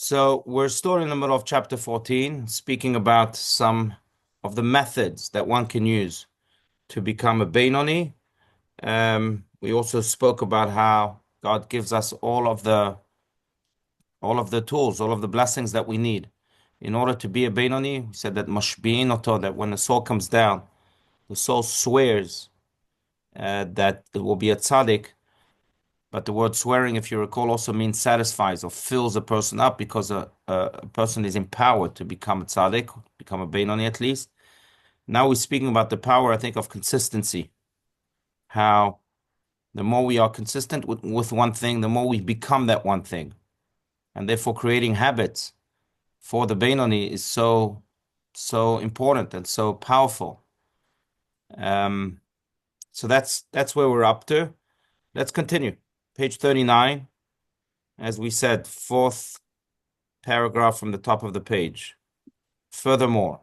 So we're still in the middle of chapter 14, speaking about some of the methods that one can use to become a Benoni. We also spoke about how God gives us all of the tools, all of the blessings that we need in order to be a Benoni. We said that mashbi'in oto, that when the soul comes down, the soul swears that it will be a tzaddik. But the word swearing, if you recall, also means satisfies or fills a person up, because a person is empowered to become a tzaddik, become a Benoni at least. Now we're speaking about the power, I think, of consistency. How the more we are consistent with one thing, the more we become that one thing. And therefore creating habits for the Benoni is so important and so powerful. So that's where we're up to. Let's continue. Page 39. As we said, fourth paragraph from the top of the page. Furthermore,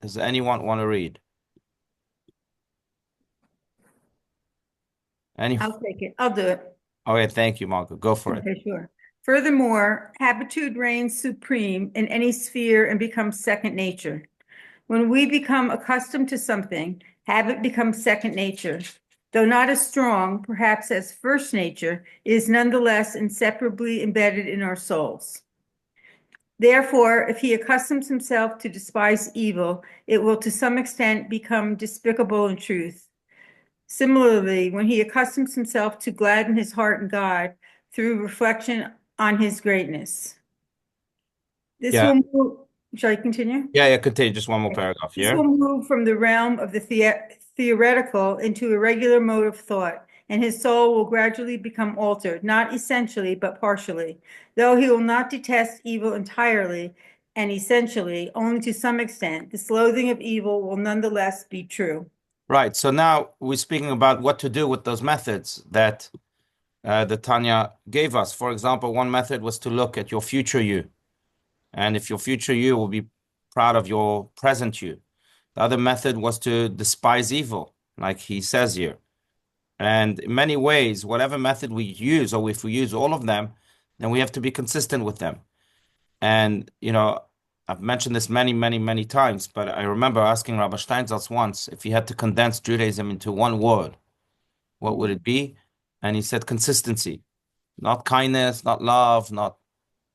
does anyone want to read? I'll take it. I'll do it. Okay, thank you, Marco. Go for it. Okay, sure. Furthermore, habitude reigns supreme in any sphere and becomes second nature. When we become accustomed to something, habit becomes second nature. Though not as strong, perhaps as first nature, it is nonetheless inseparably embedded in our souls. Therefore, if he accustoms himself to despise evil, it will to some extent become despicable in truth. Similarly, when he accustoms himself to gladden his heart in God through reflection on his greatness. This Yeah, will move, shall I continue? yeah, continue. Just one more paragraph This here. will move from the realm of the theoretical into a regular mode of thought, and his soul will gradually become altered, not essentially, but partially. Though he will not detest evil entirely and essentially, only to some extent, this loathing of evil will nonetheless be true. Right. So now we're speaking about what to do with those methods that the Tanya gave us. For example, one method was to look at your future you. And if your future you will be proud of your present you. The other method was to despise evil, like he says here. And in many ways, whatever method we use, or if we use all of them, then we have to be consistent with them. And, I've mentioned this many, many, many times, but I remember asking Rabbi Steinsaltz once if he had to condense Judaism into one word, what would it be? And he said consistency, not kindness, not love, not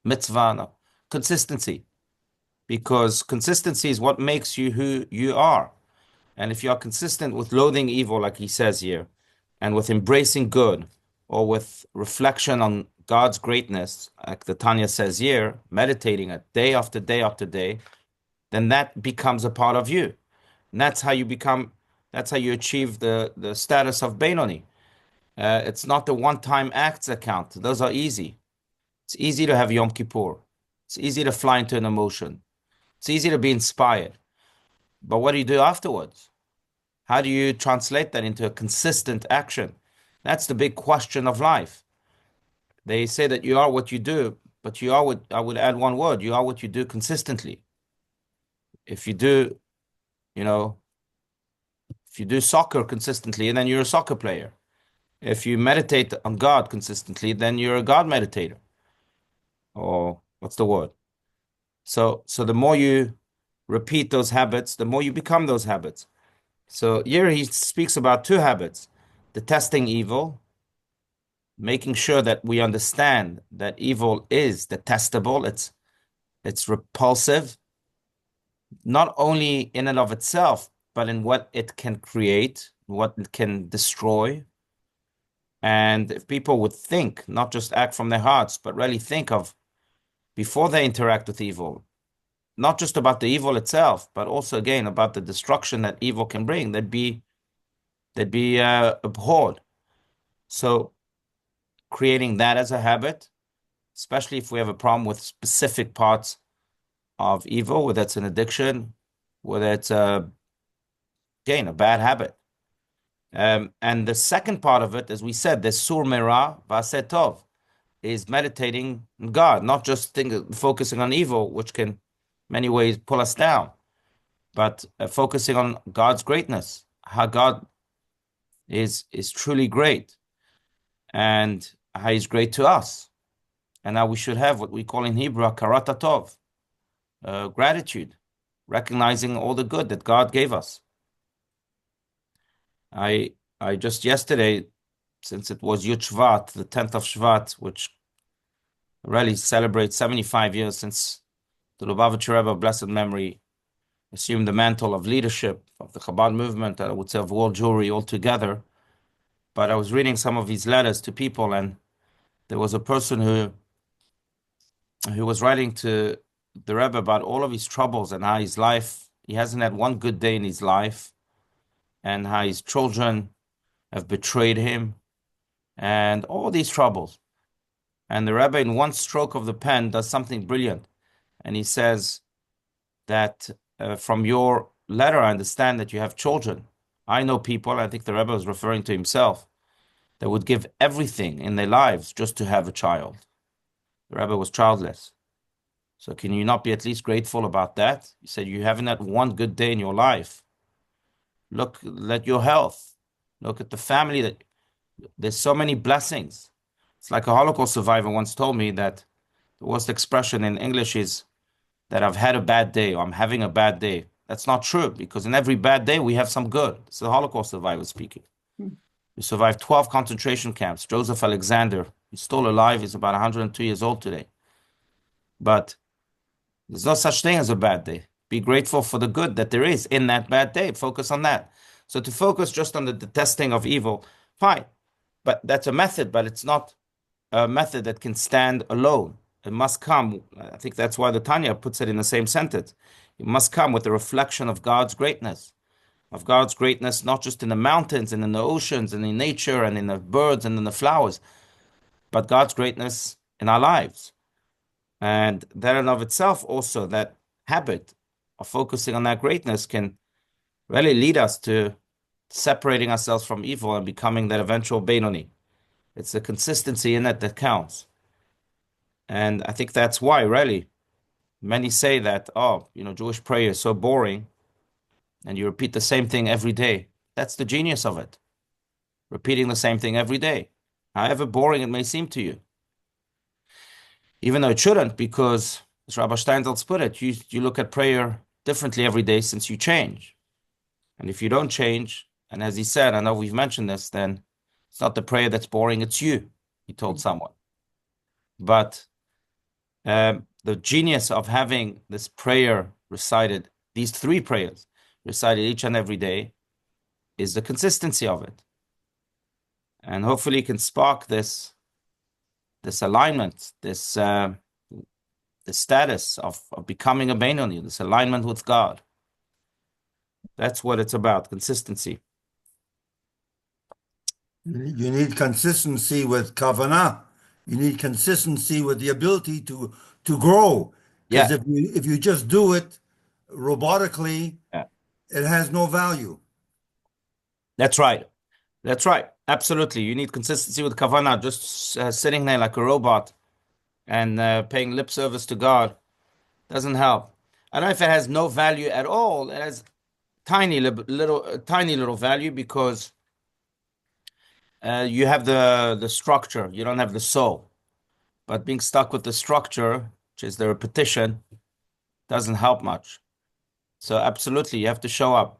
mitzvah, no, consistency. Because consistency is what makes you who you are. And if you are consistent with loathing evil, like he says here, and with embracing good, or with reflection on God's greatness, like the Tanya says here, meditating it day after day after day, then that becomes a part of you. And that's how you achieve the status of Benoni. It's not the one-time acts account. Those are easy. It's easy to have Yom Kippur. It's easy to fly into an emotion. It's easy to be inspired. But what do you do afterwards? How do you translate that into a consistent action? That's the big question of life. They say that you are what you do, but you are what, I would add one word, you are what you do consistently. If you do, you know, if you do soccer consistently, then you're a soccer player. If you meditate on God consistently, then you're a God meditator. Or what's the word? So the more you repeat those habits, the more you become those habits. So here he speaks about two habits: detesting evil, making sure that we understand that evil is detestable, it's repulsive, not only in and of itself, but in what it can create, what it can destroy. And if people would think, not just act from their hearts, but really think of before they interact with evil, not just about the evil itself, but also again about the destruction that evil can bring, they'd be abhorred. So creating that as a habit, especially if we have a problem with specific parts of evil, whether it's an addiction, whether it's again a bad habit. And the second part of it, as we said, the sur merah v'aseh tov, is meditating on God, not just focusing on evil, which can many ways pull us down, but focusing on God's greatness, how God is truly great, and how He's great to us. And now we should have what we call in Hebrew hakarat hatov, gratitude, recognizing all the good that God gave us. I just yesterday, since it was Yud Shvat, the 10th of Shvat, which really celebrates 75 years since the Lubavitcher Rebbe of blessed memory assumed the mantle of leadership of the Chabad movement, I would say of world Jewry altogether. But I was reading some of his letters to people, and there was a person who was writing to the Rebbe about all of his troubles and how his life, he hasn't had one good day in his life, and how his children have betrayed him, and all these troubles. And the Rebbe, in one stroke of the pen, does something brilliant. And he says that from your letter, I understand that you have children. I know people, I think the Rebbe was referring to himself, that would give everything in their lives just to have a child. The Rebbe was childless. So can you not be at least grateful about that? He said, you haven't had one good day in your life. Look at your health. Look at the family that there's so many blessings. It's like a Holocaust survivor once told me that the worst expression in English is that I've had a bad day or I'm having a bad day. That's not true because in every bad day we have some good. It's the Holocaust survivor speaking. He survived 12 concentration camps. Joseph Alexander, he's still alive. He's about 102 years old today. But there's no such thing as a bad day. Be grateful for the good that there is in that bad day. Focus on that. So to focus just on the detesting of evil, fine. But that's a method, but it's not a method that can stand alone. It must come. I think that's why the Tanya puts it in the same sentence. It must come with the reflection of God's greatness, not just in the mountains and in the oceans and in nature and in the birds and in the flowers, but God's greatness in our lives. And that in of itself also, that habit of focusing on that greatness can really lead us to separating ourselves from evil and becoming that eventual Benoni. It's the consistency in it that counts. And I think that's why, really, many say that, oh, Jewish prayer is so boring and you repeat the same thing every day. That's the genius of it. Repeating the same thing every day, however boring it may seem to you. Even though it shouldn't, because as Rabbi Steinsaltz put it, you look at prayer differently every day since you change. And if you don't change, and as he said, I know we've mentioned this, then it's not the prayer that's boring, it's you, he told someone. But the genius of having this prayer recited, these three prayers recited each and every day, is the consistency of it. And hopefully it can spark this alignment, this status of becoming a Benoni, this alignment with God. That's what it's about, consistency. You need consistency with kavanah. You need consistency with the ability to grow. Because Yeah, if you just do it robotically, yeah. it has no value. That's right. That's right. Absolutely. You need consistency with kavanah, just sitting there like a robot and paying lip service to God doesn't help. I don't know if it has no value at all. It has tiny little value because you have the structure. You don't have the soul. But being stuck with the structure, which is the repetition, doesn't help much. So absolutely, you have to show up.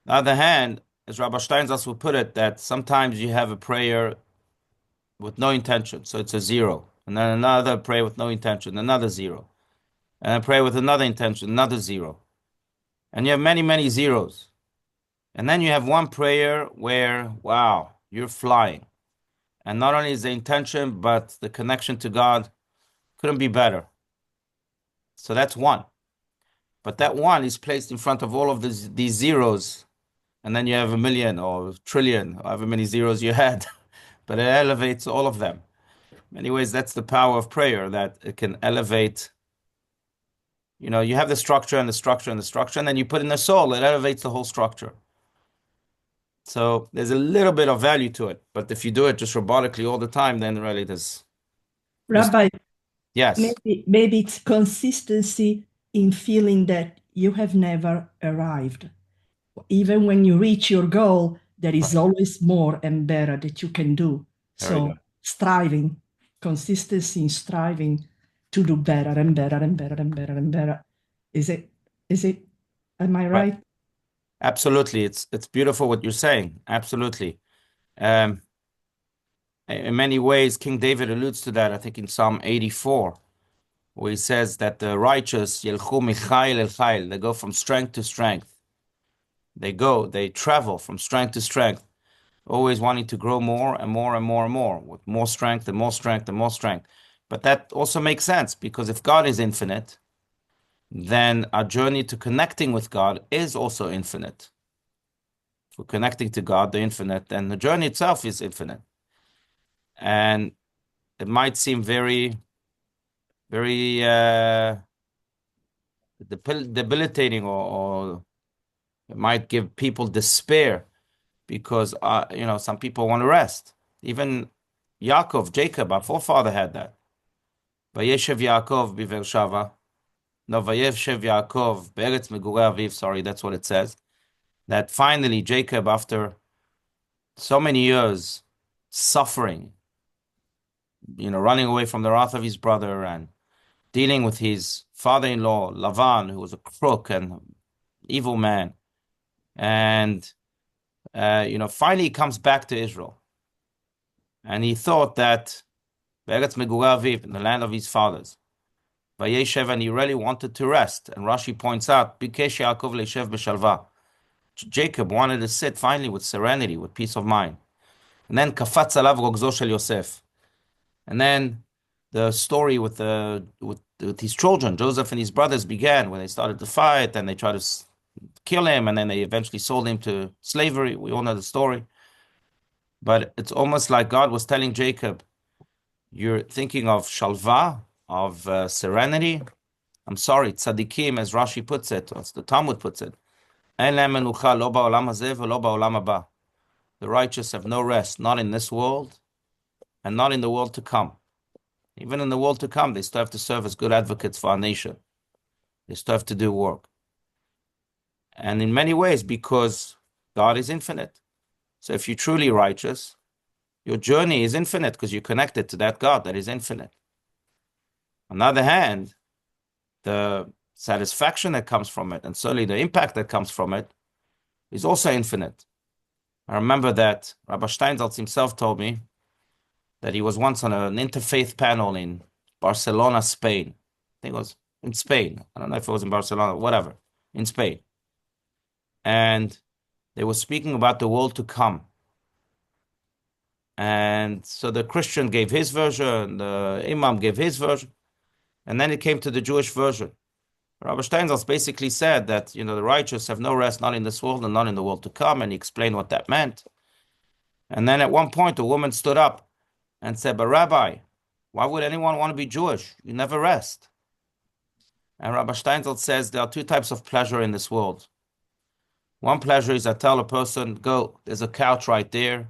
On the other hand, as Rabbi Steinsaltz would put it, that sometimes you have a prayer with no intention, so it's a zero. And then another prayer with no intention, another zero. And a prayer with another intention, another zero. And you have many, many zeros. And then you have one prayer where, wow, you're flying. And not only is the intention, but the connection to God couldn't be better. So that's one. But that one is placed in front of all of these zeros. And then you have a million or a trillion, however many zeros you had. But it elevates all of them. In many ways, that's the power of prayer, that it can elevate. You have the structure and the structure and the structure, and then you put in the soul, it elevates the whole structure. So there's a little bit of value to it. But if you do it just robotically all the time, then really there's Rabbi, yes, maybe it's consistency in feeling that you have never arrived. Even when you reach your goal, there is right. always more and better that you can do. Very So good. striving. consistency in striving to do better and better and better and better and better. Is it, am I right? Absolutely. It's beautiful what you're saying. Absolutely. Um, in many ways, King David alludes to that, I think in Psalm 84, where he says that the righteous, Yelchu michayil el chayil, they go from strength to strength. They travel from strength to strength, always wanting to grow more and more and more and more, with more strength and more strength and more strength. But that also makes sense, because if God is infinite, then our journey to connecting with God is also infinite. If we're connecting to God, the infinite, then the journey itself is infinite. And it might seem very, very debilitating, or it might give people despair, because some people want to rest. Even Jacob, our forefather, had that. Vayeshev Yaakov b'Beersheva. No, Vayeshev Yaakov be'eretz megurei aviv. Sorry, that's what it says. That finally Jacob, after so many years suffering, running away from the wrath of his brother and dealing with his father-in-law, Lavan, who was a crook and evil man. And, finally he comes back to Israel. And he thought that Be'eretz Megurei Aviv, in the land of his fathers, Vayeshev, and he really wanted to rest. And Rashi points out, Bikesh Yaakov leishev b'shalva. Jacob wanted to sit finally with serenity, with peace of mind. And then Kafatz alav rogzo shel Yosef. And then the story with his children, Joseph and his brothers, began when they started to fight, and they tried to kill him, and then they eventually sold him to slavery. We all know the story. But it's almost like God was telling Jacob, you're thinking of shalva, of serenity. I'm sorry, tzaddikim, as Rashi puts it, as the Talmud puts it, the righteous have no rest, not in this world and not in the world to come. Even in the world to come, they still have to serve as good advocates for our nation. They still have to do work. And in many ways, because God is infinite. So if you're truly righteous, your journey is infinite, because you're connected to that God that is infinite. On the other hand, the satisfaction that comes from it, and certainly the impact that comes from it, is also infinite. I remember that Rabbi Steinsaltz himself told me that he was once on an interfaith panel in Barcelona, Spain. I think it was in Spain. I don't know if it was in Barcelona, whatever, in Spain. And they were speaking about the world to come. And so the Christian gave his version, the Imam gave his version, and then it came to the Jewish version. Rabbi Steinsaltz basically said that, the righteous have no rest, not in this world and not in the world to come, and he explained what that meant. And then at one point, a woman stood up and said, but Rabbi, why would anyone want to be Jewish? You never rest. And Rabbi Steinsaltz says there are two types of pleasure in this world. One pleasure is I tell a person, go, there's a couch right there,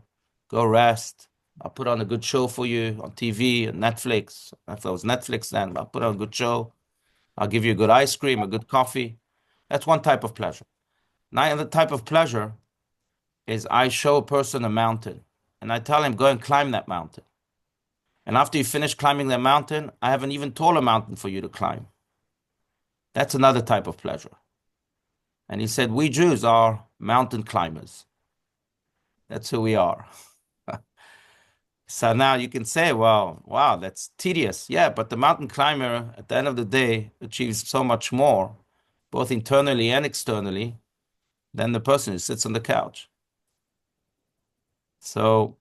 go rest. I'll put on a good show for you on TV, Netflix. If it was Netflix then, I'll put on a good show. I'll give you a good ice cream, a good coffee. That's one type of pleasure. Another type of pleasure is I show a person a mountain, and I tell him, go and climb that mountain. And after you finish climbing that mountain, I have an even taller mountain for you to climb. That's another type of pleasure. And he said, we Jews are mountain climbers. That's who we are. So now you can say, well, wow, that's tedious. Yeah, but the mountain climber, at the end of the day, achieves so much more, both internally and externally, than the person who sits on the couch. So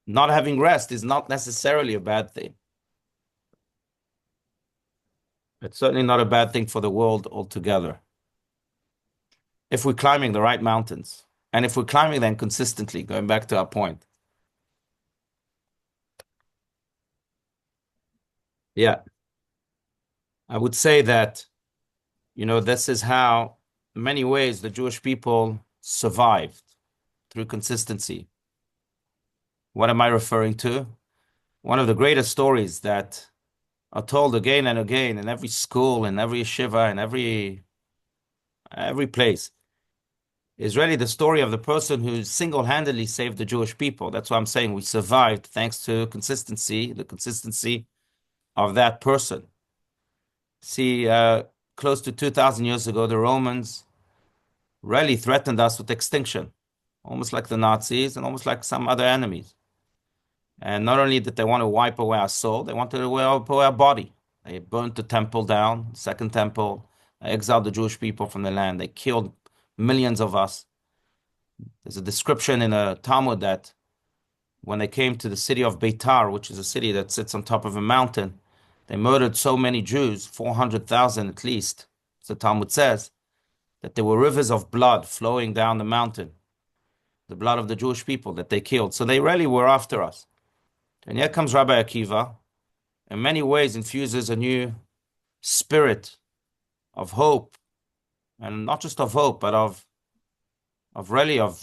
not having rest is not necessarily a bad thing. It's certainly not a bad thing for the world altogether. If we're climbing the right mountains, and if we're climbing them consistently, going back to our point. Yeah. I would say that, this is how, in many ways, the Jewish people survived, through consistency. What am I referring to? One of the greatest stories that are told again and again in every school, in every yeshiva, in every place, is really the story of the person who single-handedly saved the Jewish people. That's why I'm saying we survived thanks to consistency, the consistency of that person. See, close to 2,000 years ago, the Romans really threatened us with extinction, almost like the Nazis and almost like some other enemies. And not only did they want to wipe away our soul, they wanted to wipe away our body. They burnt the temple down, second temple, exiled the Jewish people from the land. They killed millions of us. There's a description in a Talmud that when they came to the city of Beitar, which is a city that sits on top of a mountain, they murdered so many Jews, 400,000 at least, as the Talmud says, that there were rivers of blood flowing down the mountain, the blood of the Jewish people that they killed. So they really were after us. And here comes Rabbi Akiva, in many ways infuses a new spirit of hope, and not just of hope, but of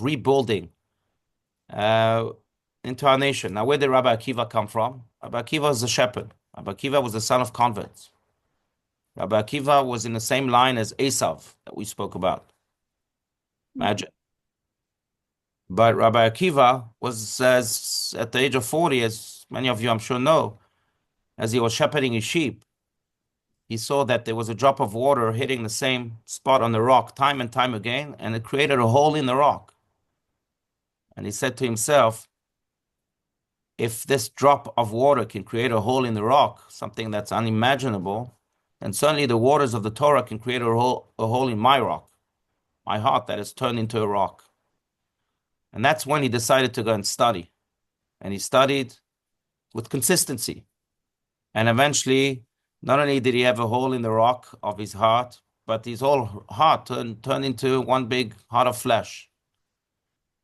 rebuilding into our nation. Now, where did Rabbi Akiva come from? Rabbi Akiva was a shepherd. Rabbi Akiva was the son of converts. Rabbi Akiva was in the same line as Esav that we spoke about. Imagine. But Rabbi Akiva was, as at the age of 40, as many of you I'm sure know, as he was shepherding his sheep, he saw that there was a drop of water hitting the same spot on the rock time and time again, and it created a hole in the rock. And he said to himself, if this drop of water can create a hole in the rock, something that's unimaginable, then certainly the waters of the Torah can create a hole in my rock, my heart that is turned into a rock. And that's when he decided to go and study. And he studied with consistency. And eventually, not only did he have a hole in the rock of his heart, but his whole heart turned into one big heart of flesh.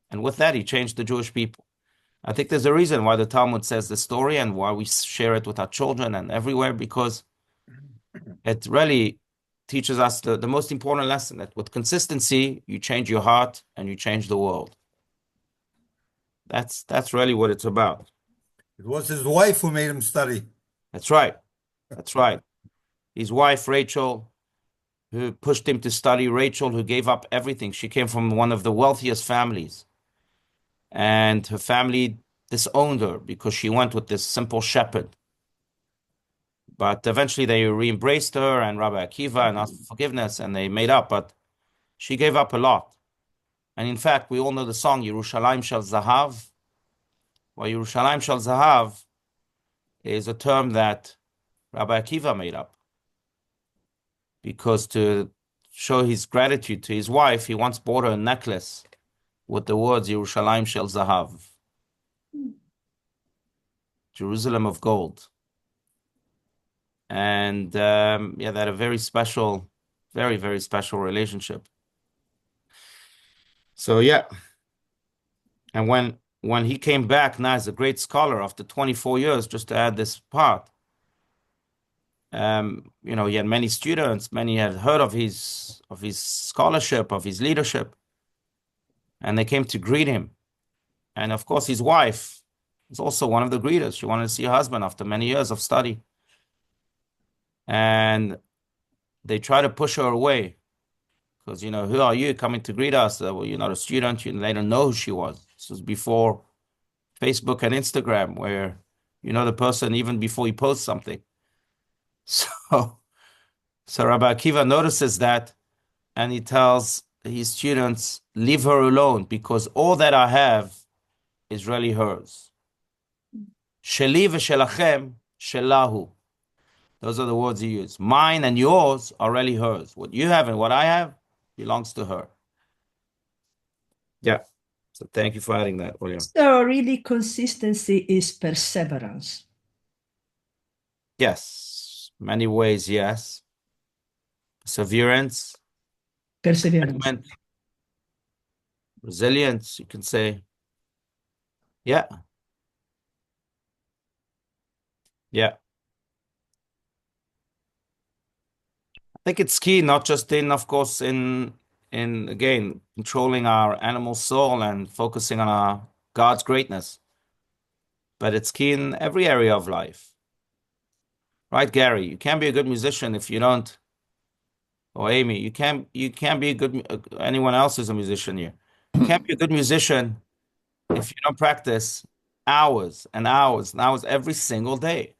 And with that, he changed the Jewish people. I think there's a reason why the Talmud says the story and why we share it with our children and everywhere, because it really teaches us the most important lesson, that with consistency, you change your heart and you change the world. That's really what it's about. It was his wife who made him study. That's right. That's right. His wife, Rachel, who pushed him to study. Rachel, who gave up everything. She came from one of the wealthiest families. And her family disowned her because she went with this simple shepherd. But eventually they re-embraced her and Rabbi Akiva and asked for forgiveness, and they made up. But she gave up a lot. And in fact, we all know the song, Yerushalayim Shel Zahav. Well, Yerushalayim Shel Zahav is a term that Rabbi Akiva made up. Because to show his gratitude to his wife, he once bought her a necklace with the words Yerushalayim Shel Zahav, Jerusalem of gold. And they had a very special, very, very special relationship. So yeah. And when he came back now as a great scholar after 24 years, just to add this part, he had many students, many had heard of his scholarship, of his leadership, and they came to greet him. And of course, his wife was also one of the greeters. She wanted to see her husband after many years of study. And they tried to push her away because, who are you coming to greet us? Well, you're not a student. They don't know who she was. This was before Facebook and Instagram, where you know the person even before he posts something. So Rabbi Akiva notices that, and he tells his students, leave her alone, because all that I have is really hers. Sheli v'shelachem shelahu. Those are the words he used. Mine and yours are really hers. What you have and what I have belongs to her. Yeah. So thank you for adding that, William. So really consistency is perseverance. Yes. Many ways, yes. Perseverance. Perseverance. Resilience, you can say. Yeah. Yeah. I think it's key, not just of course, in again, controlling our animal soul and focusing on our God's greatness, but it's key in every area of life. Right, Gary? You can't be a good musician if you don't, or Amy, you can't be a good, anyone else is a musician here. You can't be a good musician if you don't practice hours and hours and hours every single day.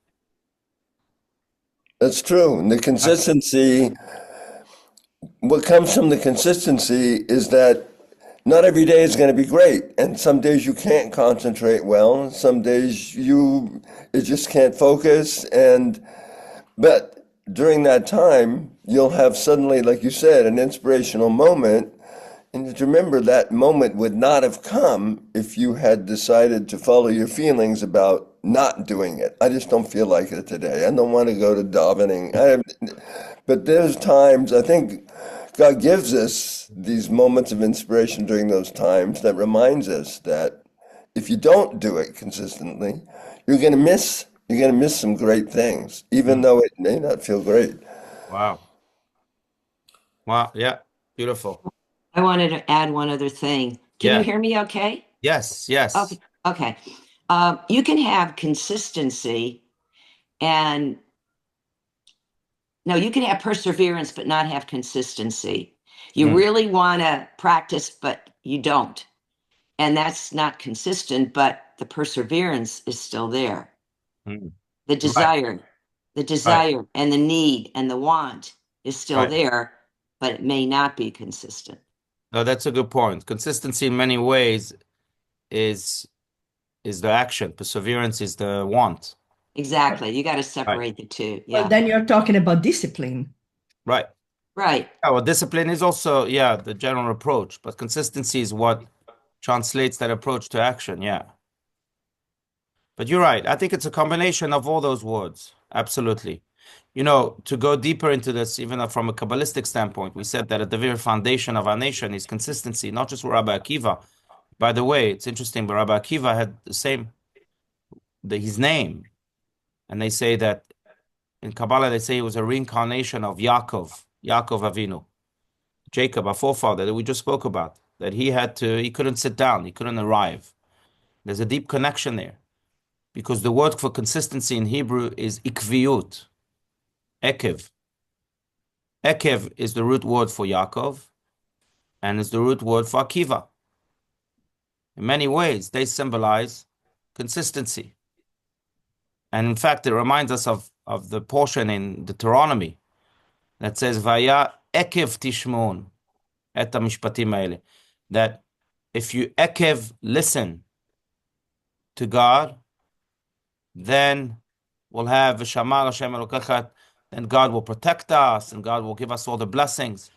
That's true. And the consistency, what comes from the consistency is that not every day is going to be great. And some days you can't concentrate well. Some days it just can't focus. But during that time, you'll have suddenly, like you said, an inspirational moment. And you have to remember that moment would not have come if you had decided to follow your feelings about not doing it. I just don't feel like it today. I don't want to go to davening. But there's times, I think God gives us these moments of inspiration during those times that reminds us that if you don't do it consistently, you're going to miss some great things, even though it may not feel great. Wow. Wow. Yeah. Beautiful. I wanted to add one other thing. Can Yeah. you hear me okay? Yes. Yes. Okay. Okay. You can have consistency and no, you can have perseverance, but not have consistency. You really want to practice, but you don't. And that's not consistent, but the perseverance is still there. Mm. The Right. desire, Right. and the need and the want is still Right. there, but it may not be consistent. No, that's a good point. Consistency in many ways is the action. Perseverance is the want. Exactly. You got to Right. separate the two. Well, Yeah. then you're talking about discipline. Right. Right. Yeah, well, discipline is also, the general approach, but consistency is what translates that approach to action. Yeah. But you're right. I think it's a combination of all those words. Absolutely. To go deeper into this, even from a Kabbalistic standpoint, we said that at the very foundation of our nation is consistency, not just with Rabbi Akiva. By the way, it's interesting, but Rabbi Akiva had his name. And they say that in Kabbalah, they say he was a reincarnation of Yaakov Avinu, Jacob, our forefather that we just spoke about, that he couldn't sit down, he couldn't arrive. There's a deep connection there because the word for consistency in Hebrew is ikviyut, ekev. Ekev is the root word for Yaakov and is the root word for Akiva. In many ways, they symbolize consistency. And in fact, it reminds us of the portion in Deuteronomy that says, Vaya ekev tishmon et hamishpatim haele. That if you listen to God, then we'll have V'shamar Hashem Elokecha, then God will protect us and God will give us all the blessings.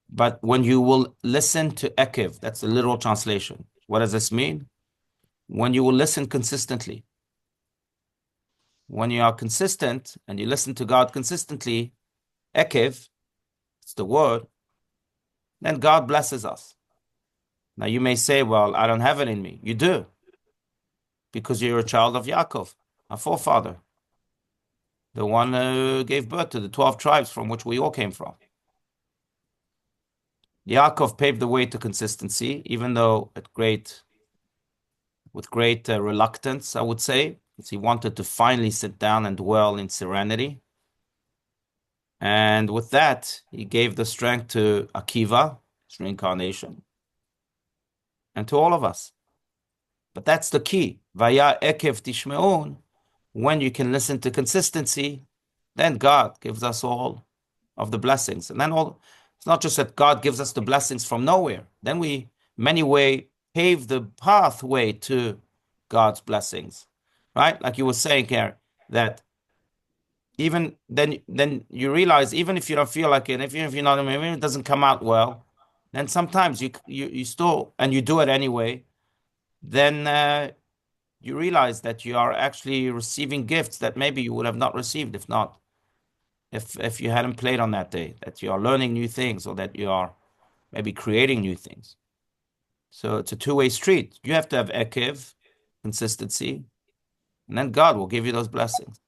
But when you will listen to ekev, that's the literal translation. What does this mean? When you will listen consistently. When you are consistent and you listen to God consistently, ekev, it's the word, then God blesses us. Now you may say, well, I don't have it in me. You do. Because you're a child of Yaakov, our forefather, the one who gave birth to the 12 tribes from which we all came from. Yaakov paved the way to consistency, even though with great reluctance, I would say, because he wanted to finally sit down and dwell in serenity. And with that, he gave the strength to Akiva, his reincarnation, and to all of us. But that's the key. Vaya ekev tishmeun. When you can listen to consistency, then God gives us all of the blessings. And then it's not just that God gives us the blessings from nowhere. Then we, many way, pave the pathway to God's blessings, right? Like you were saying, Karen, that even then you realize, even if you don't feel like it, even if you're not, maybe it doesn't come out well, then sometimes you still, and you do it anyway, then you realize that you are actually receiving gifts that maybe you would have not received if you hadn't played on that day, that you are learning new things or that you are maybe creating new things. So it's a two-way street. You have to have ekev, consistency, and then God will give you those blessings.